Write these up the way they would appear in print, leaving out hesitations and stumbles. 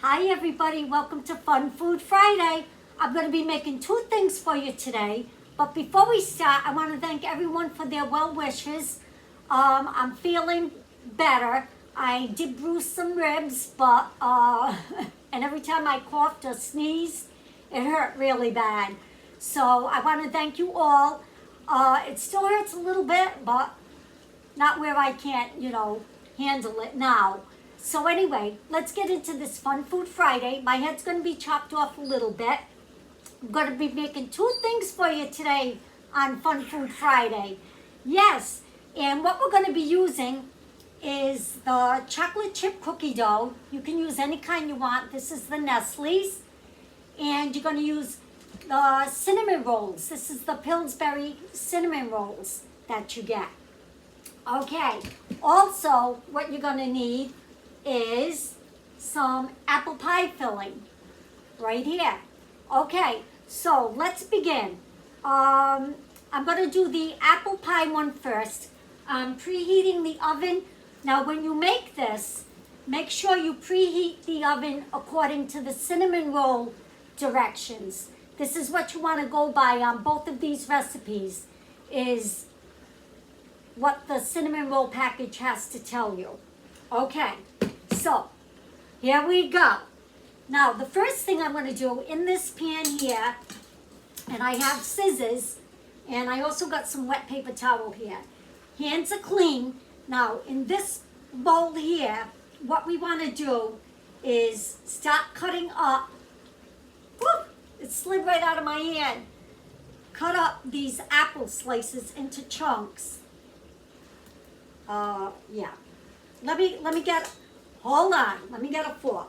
Hi everybody, welcome to Fun Food Friday. I'm going to be making two things for you today. But before we start, I want to thank everyone for their well wishes. I'm feeling better. I did bruise some ribs, but and every time I coughed or sneezed, it hurt really bad. So I want to thank you all. It still hurts a little bit, but not where I can't, handle it now. So anyway, let's get into this Fun Food Friday. My head's going to be chopped off a little bit. I'm going to be making two things for you today on Fun Food Friday. Yes, and what we're going to be using is the chocolate chip cookie dough. You can use any kind you want. This is the Nestle's. And you're going to use the cinnamon rolls. This is the Pillsbury cinnamon rolls that you get. Okay, also what you're going to need is some apple pie filling right here. Okay, so let's begin. I'm going to do the apple pie one first. I'm preheating the oven. Now when you make this, make sure you preheat the oven according to the cinnamon roll directions. This is what you want to go by on both of these recipes, is what the cinnamon roll package has to tell you. Okay, so here we go. Now the first thing I'm going to do in this pan here, and I have scissors, and I also got some wet paper towel here. Hands are clean. Now in this bowl here, what we want to do is start cutting up. Whoop, it slid right out of my hand. Cut up these apple slices into chunks. Yeah. Let me get, hold on, let me get a fork.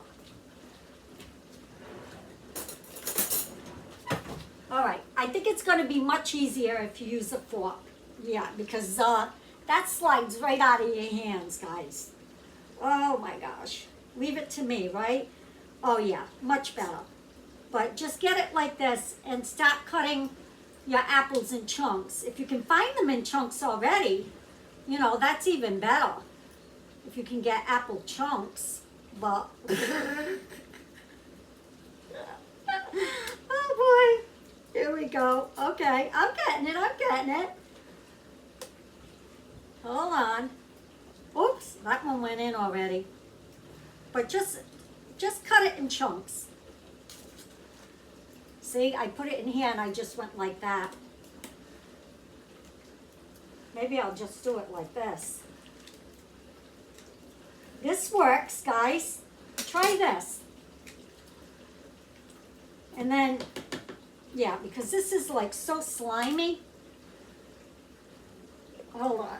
All right, I think it's going to be much easier if you use a fork. Yeah, because that slides right out of your hands, guys. Oh my gosh. Leave it to me, right? Oh yeah, much better. But just get it like this and start cutting your apples in chunks. If you can find them in chunks already, that's even better. If you can get apple chunks, but oh boy, here we go. Okay, I'm getting it. Hold on. Oops, that one went in already. But just cut it in chunks. See, I put it in here and I just went like that. Maybe I'll just do it like this. This works, guys. Try this. And then, yeah, because this is like so slimy. Hold on.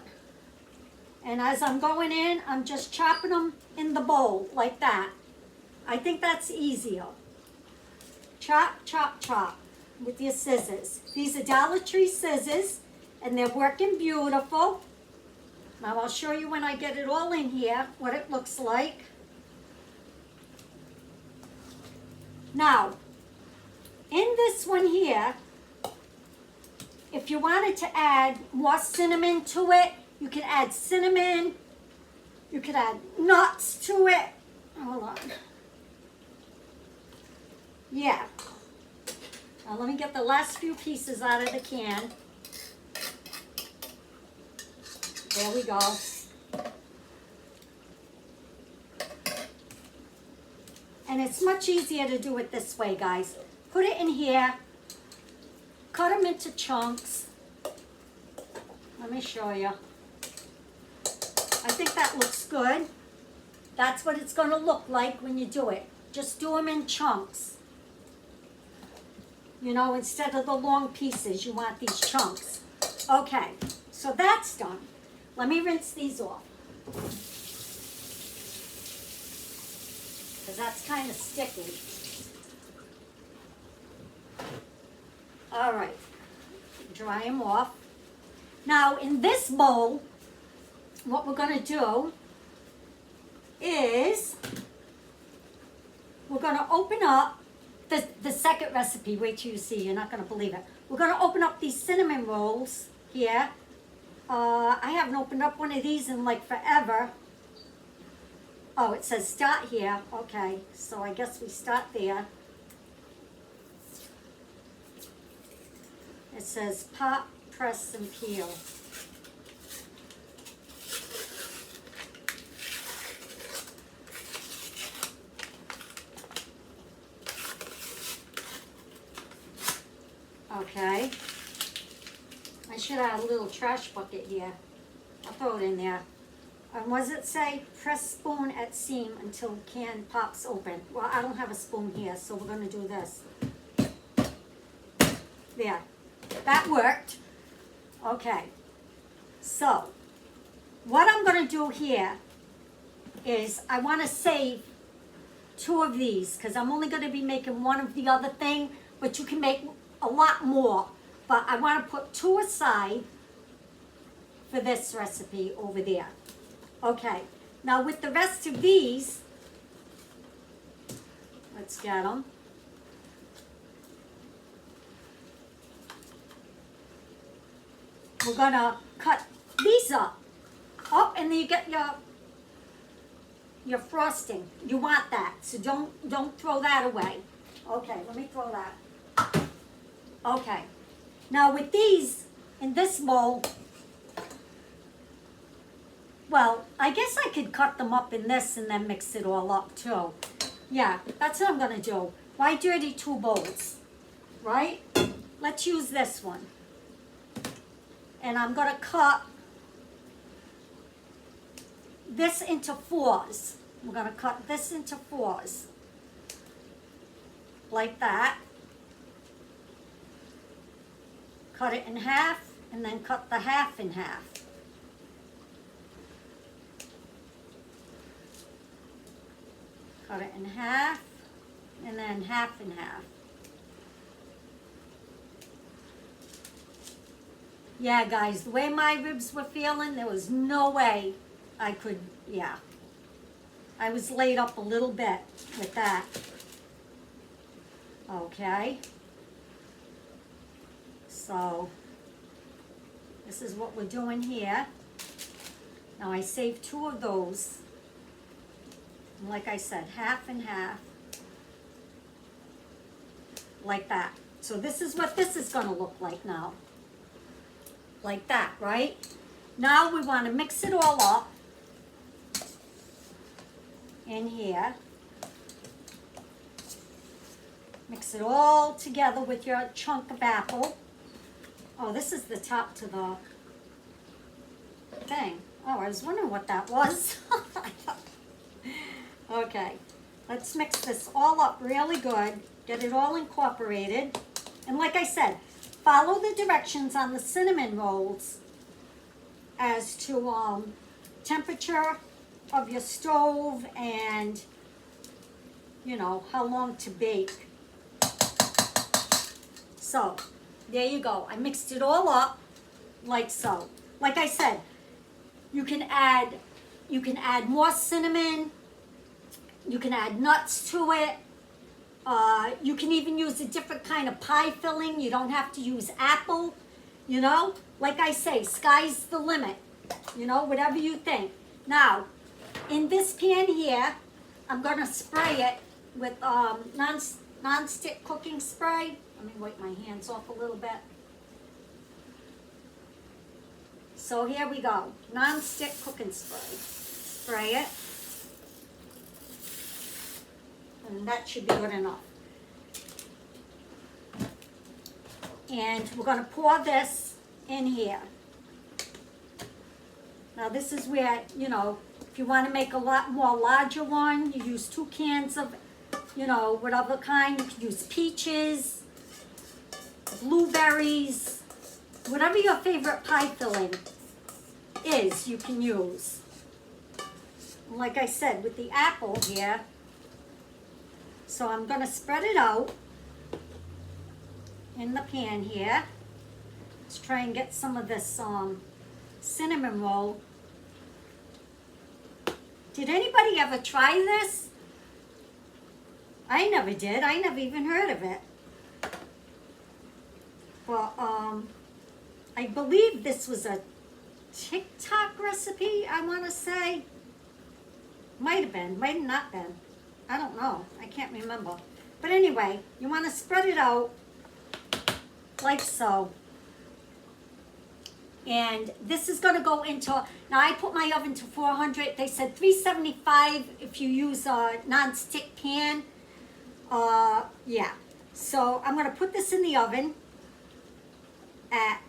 And as I'm going in, I'm just chopping them in the bowl like that. I think that's easier. Chop, chop, chop with your scissors. These are Dollar Tree scissors, and they're working beautiful. Now I'll show you when I get it all in here what it looks like. Now, in this one here, if you wanted to add more cinnamon to it, you can add cinnamon. You could add nuts to it. Hold on. Yeah. Now let me get the last few pieces out of the can. There we go. And it's much easier to do it this way, guys. Put it in here. Cut them into chunks. Let me show you. I think that looks good. That's what it's going to look like when you do it. Just do them in chunks. Instead of the long pieces, you want these chunks. Okay, so that's done. Let me rinse these off. Because that's kind of sticky. All right, dry them off. Now in this bowl, what we're going to do is we're going to open up the second recipe. Wait till you see, you're not going to believe it. We're going to open up these cinnamon rolls here. I haven't opened up one of these in like forever. Oh, it says start here. Okay, so I guess we start there. It says pop, press, and peel. Okay. I should have a little trash bucket here. I'll throw it in there. And what does it say? Press spoon at seam until can pops open. Well, I don't have a spoon here, so we're going to do this. There. That worked. Okay. So, what I'm going to do here is I want to save 2 of these because I'm only going to be making one of the other thing, but you can make a lot more. But I want to put 2 aside for this recipe over there. Okay, now with the rest of these, let's get them. We're gonna cut these up. Oh, and then you get your frosting. You want that, so don't throw that away. Okay, let me throw that. Okay, now with these in this bowl, well, I guess I could cut them up in this and then mix it all up too. Yeah, that's what I'm gonna do. Why dirty 2 bowls, right? Let's use this one. And I'm gonna cut this into 4s. We're gonna cut this into 4s. Like that. Cut it in half and then cut the half in half. Cut it in half, and then half and half. Yeah, guys, the way my ribs were feeling, there was no way I could, yeah. I was laid up a little bit with that. Okay. So, this is what we're doing here. Now I saved 2 of those. And like I said, half and half, like that. So this is what this is going to look like now. Like that, right? Now we want to mix it all up in here. Mix it all together with your chunk of apple. Oh, this is the top to the thing. Oh, I was wondering what that was. Okay, let's mix this all up really good, get it all incorporated. And like I said, follow the directions on the cinnamon rolls as to temperature of your stove and, you know, how long to bake. So, there you go. I mixed it all up like so. Like I said, you can add more cinnamon. You can add nuts to it. You can even use a different kind of pie filling. You don't have to use apple, you know. Like I say, sky's the limit, you know, whatever you think. Now, in this pan here, I'm going to spray it with non-stick cooking spray. Let me wipe my hands off a little bit. So here we go, non-stick cooking spray. Spray it. And that should be good enough. And we're going to pour this in here. Now this is where, you know, if you want to make a lot more larger one, you use 2 cans of, you know, whatever kind. You can use peaches, blueberries, whatever your favorite pie filling is, you can use. Like I said, with the apple here, so I'm going to spread it out in the pan here. Let's try and get some of this cinnamon roll. Did anybody ever try this? I never did. I never even heard of it. Well, I believe this was a TikTok recipe, I want to say. Might have been, might have not been. I don't know. I can't remember. But anyway, you want to spread it out like so. And this is going to go into, now I put my oven to 400. They said 375 if you use a non-stick pan. Yeah. So I'm going to put this in the oven at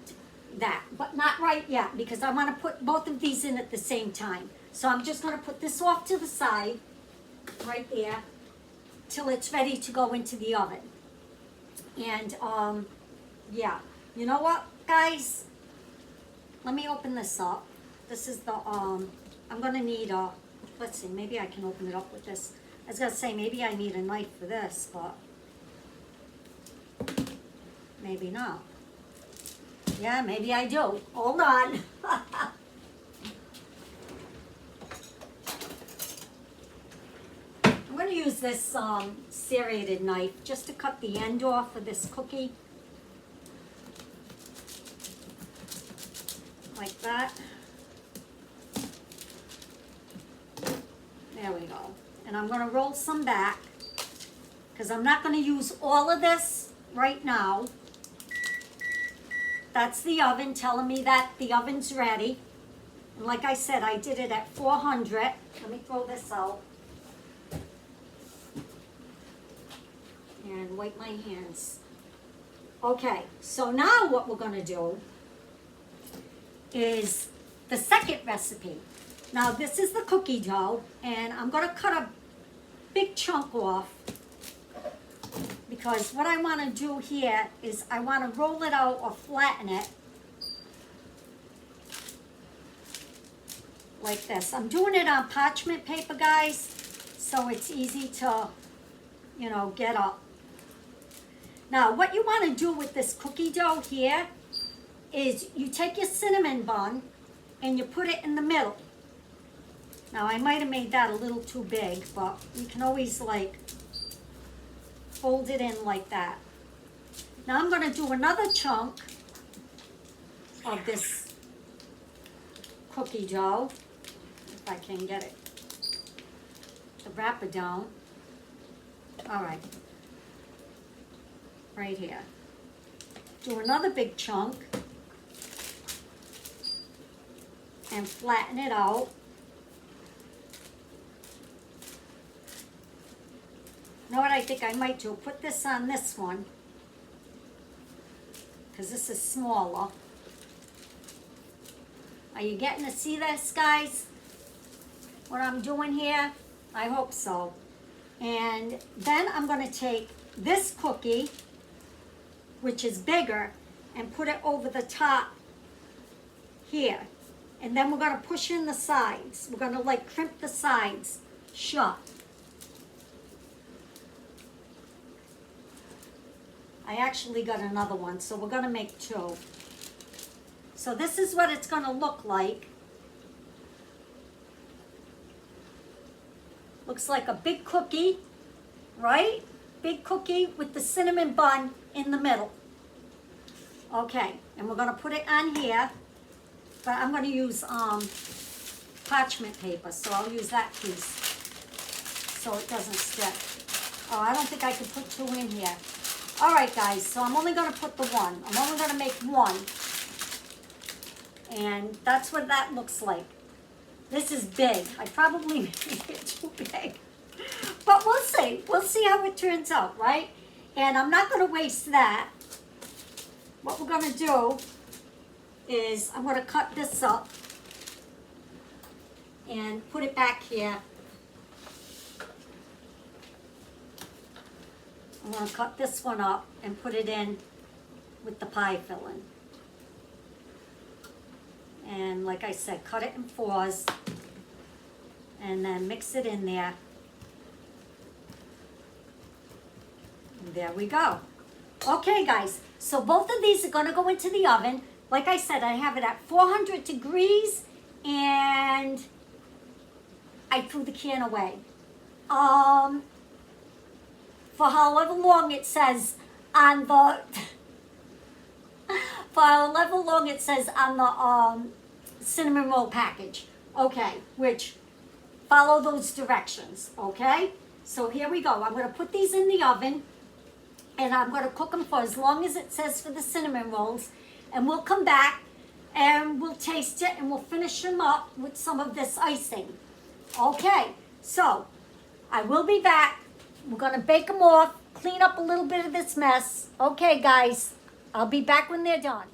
that, but not right yet because I want to put both of these in at the same time. So I'm just going to put this off to the side, right there, till it's ready to go into the oven. And yeah, you know what, guys? Let me open this up. This is the I'm gonna need a, let's see, maybe I can open it up with this. I was gonna say maybe I need a knife for this, but maybe not. Yeah, maybe I do. Hold on. I'm gonna use this serrated knife just to cut the end off of this cookie. Like that. There we go. And I'm gonna roll some back because I'm not gonna use all of this right now. That's the oven telling me that the oven's ready. And like I said, I did it at 400. Let me throw this out. And wipe my hands. Okay, so now what we're gonna do is the second recipe. Now this is the cookie dough, and I'm gonna cut a big chunk off because what I wanna do here is I wanna roll it out or flatten it like this. I'm doing it on parchment paper, guys, so it's easy to, you know, get up. Now what you wanna do with this cookie dough here is you take your cinnamon bun and you put it in the middle. Now I might have made that a little too big, but you can always like fold it in like that. Now I'm going to do another chunk of this cookie dough, if I can get it to wrap it down. All right, right here. Do another big chunk and flatten it out. You know what I think I might do? Put this on this one, because this is smaller. Are you getting to see this, guys? What I'm doing here? I hope so. And then I'm going to take this cookie, which is bigger, and put it over the top here. And then we're going to push in the sides. We're going to like crimp the sides shut. I actually got another one, so we're going to make two. So this is what it's going to look like. Looks like a big cookie, right? Big cookie with the cinnamon bun in the middle. Okay, and we're going to put it on here, but I'm going to use parchment paper, so I'll use that piece so it doesn't stick. Oh, I don't think I could put two in here. All right, guys, so I'm only going to put the one. I'm only going to make one. And that's what that looks like. This is big. I probably made it too big. But we'll see. We'll see how it turns out, right? And I'm not going to waste that. What we're going to do is I'm going to cut this up and put it back here. I'm going to cut this one up and put it in with the pie filling. And like I said, cut it in fours and then mix it in there. And there we go. Okay, guys, so both of these are going to go into the oven. Like I said, I have it at 400 degrees and I threw the can away. For however long it says on the cinnamon roll package. Okay, which follow those directions, okay? So here we go. I'm going to put these in the oven, and I'm going to cook them for as long as it says for the cinnamon rolls, and we'll come back and we'll taste it and we'll finish them up with some of this icing. Okay, so I will be back. We're going to bake them off, clean up a little bit of this mess. Okay, guys, I'll be back when they're done.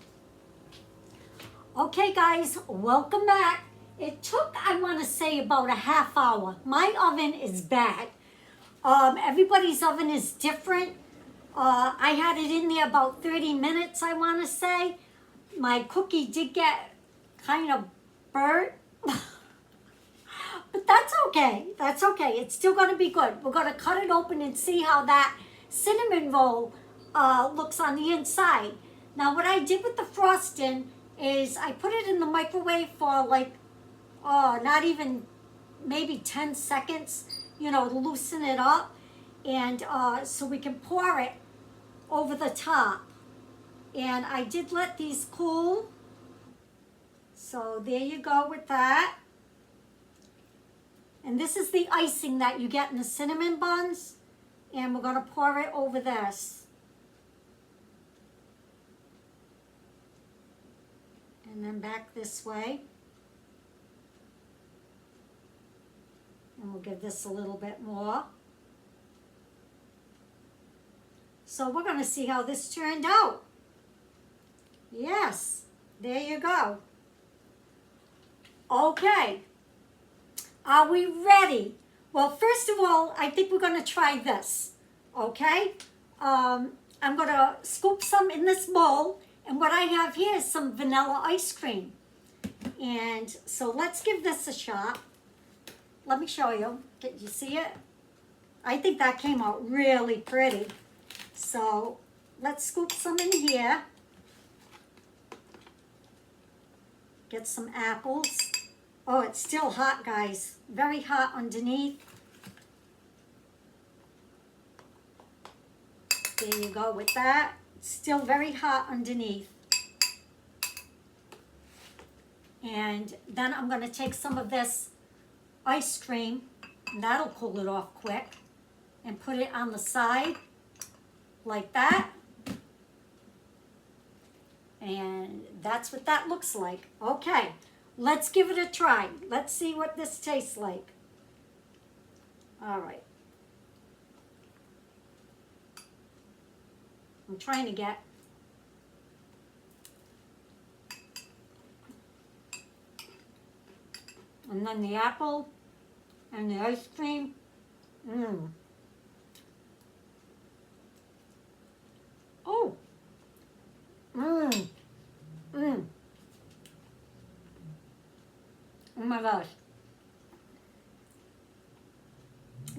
Okay, guys, welcome back. It took, I want to say, about a half hour. My oven is bad. Everybody's oven is different. I had it in there about 30 minutes, I want to say. My cookie did get kind of burnt. But that's okay. That's okay. It's still going to be good. We're going to cut it open and see how that cinnamon roll looks on the inside. Now, what I did with the frosting is I put it in the microwave for like, not even maybe 10 seconds, you know, to loosen it up. And so we can pour it over the top. And I did let these cool. So there you go with that. And this is the icing that you get in the cinnamon buns. And we're going to pour it over this. And then back this way. And we'll give this a little bit more. So we're going to see how this turned out. Yes, there you go. Okay. Are we ready? Well, first of all, I think we're going to try this, okay? I'm going to scoop some in this bowl, and what I have here is some vanilla ice cream. And so let's give this a shot. Let me show you. Can you see it? I think that came out really pretty. So let's scoop some in here. Get some apples. Oh, it's still hot, guys. Very hot underneath. There you go with that. It's still very hot underneath. And then I'm going to take some of this ice cream, and that'll cool it off quick, and put it on the side like that. And that's what that looks like. Okay. Let's give it a try. Let's see what this tastes like. All right. I'm trying to get and then the apple and the ice cream. Oh. Oh my gosh.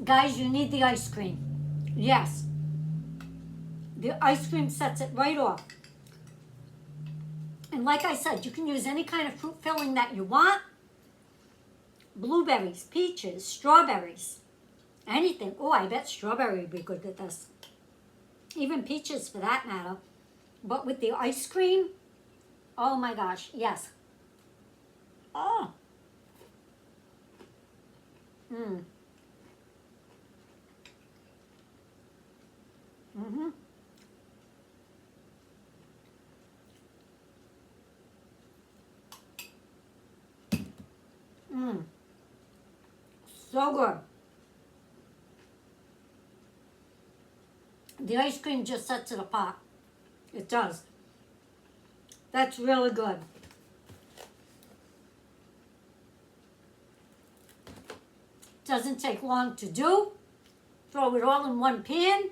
Guys, you need the ice cream. Yes. The ice cream sets it right off. And like I said, you can use any kind of fruit filling that you want. Blueberries, peaches, strawberries, anything. Oh, I bet strawberry would be good with this. Even peaches for that matter. But with the ice cream, oh my gosh, yes. Oh. So good. The ice cream just sets it apart. It does. That's really good. Doesn't take long to do. Throw it all in one pan.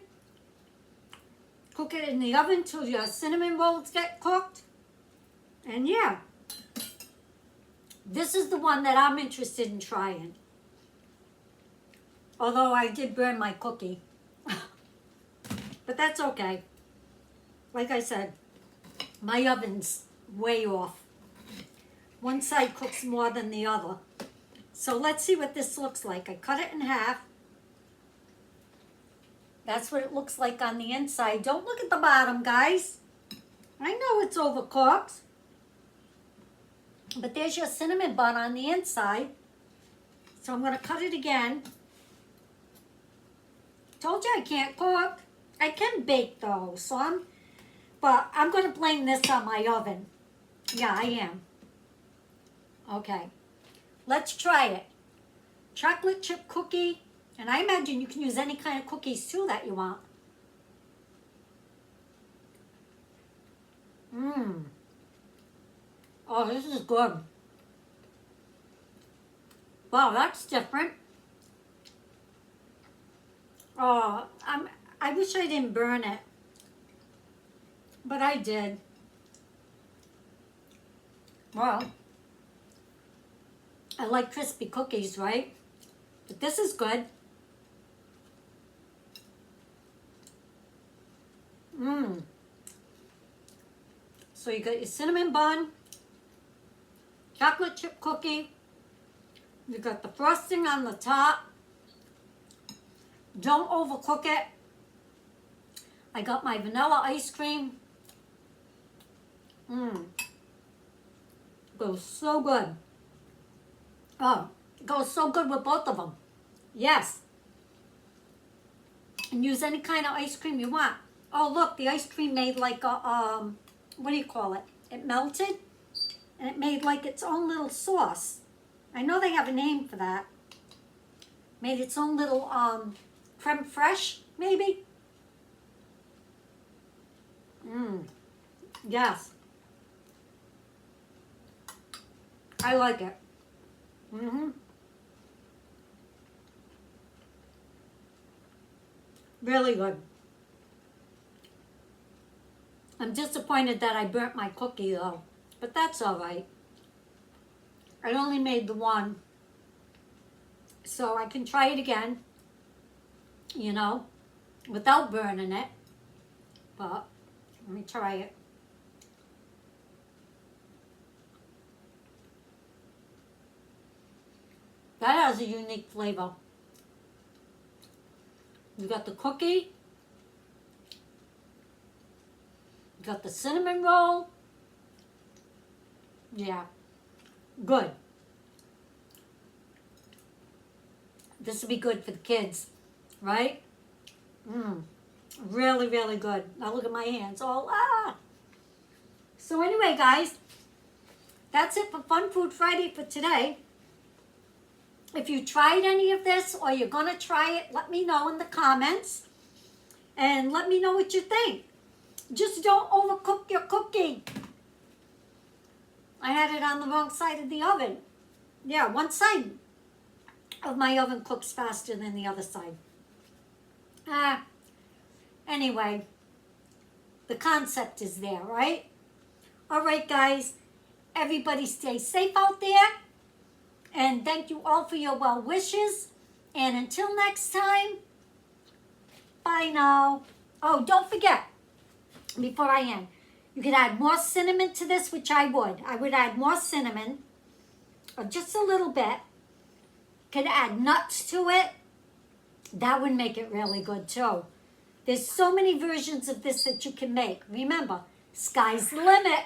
Cook it in the oven till your cinnamon rolls get cooked. And yeah, this is the one that I'm interested in trying. Although I did burn my cookie. But that's okay. Like I said, my oven's way off. One side cooks more than the other. So let's see what this looks like. I cut it in half. That's what it looks like on the inside. Don't look at the bottom, guys. I know it's overcooked. But there's your cinnamon bun on the inside. So I'm going to cut it again. Told you I can't cook. I can bake though, but I'm going to blame this on my oven. Yeah, I am. Okay, let's try it. Chocolate chip cookie, and I imagine you can use any kind of cookies too that you want. Mmm. Oh, this is good. Wow, that's different. Oh, I wish I didn't burn it, but I did. Well, I like crispy cookies, right? But this is good. Mmm. So you got your cinnamon bun, chocolate chip cookie, you got the frosting on the top. Don't overcook it. I got my vanilla ice cream. Mmm. Goes so good. Oh, it goes so good with both of them. Yes. And use any kind of ice cream you want. Oh, look, the ice cream made like a, what do you call it? It melted and it made like its own little sauce. I know they have a name for that. Made its own little creme fraiche, maybe? Mmm. Yes. I like it. Mm-hmm. Really good. I'm disappointed that I burnt my cookie though, but that's all right. I only made the one, so I can try it again, you know, without burning it, but let me try it. That has a unique flavor. You got the cookie, you got the cinnamon roll. Yeah, good. This will be good for the kids, right? Mmm, really, really good. Now look at my hands, all So anyway, guys, that's it for Fun Food Friday for today. If you tried any of this or you're going to try it, let me know in the comments. And let me know what you think. Just don't overcook your cookie. I had it on the wrong side of the oven. Yeah, one side of my oven cooks faster than the other side. Anyway, the concept is there, right? All right, guys. Everybody stay safe out there. And thank you all for your well wishes. And until next time, bye now. Oh, don't forget, before I end, you could add more cinnamon to this, which I would. I would add more cinnamon, or just a little bit. Could add nuts to it. That would make it really good too. There's so many versions of this that you can make. Remember, sky's the limit.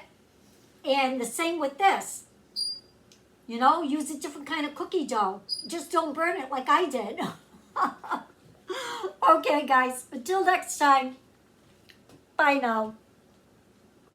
And the same with this. You know, use a different kind of cookie dough. Just don't burn it like I did. Okay, guys. Until next time. Bye now.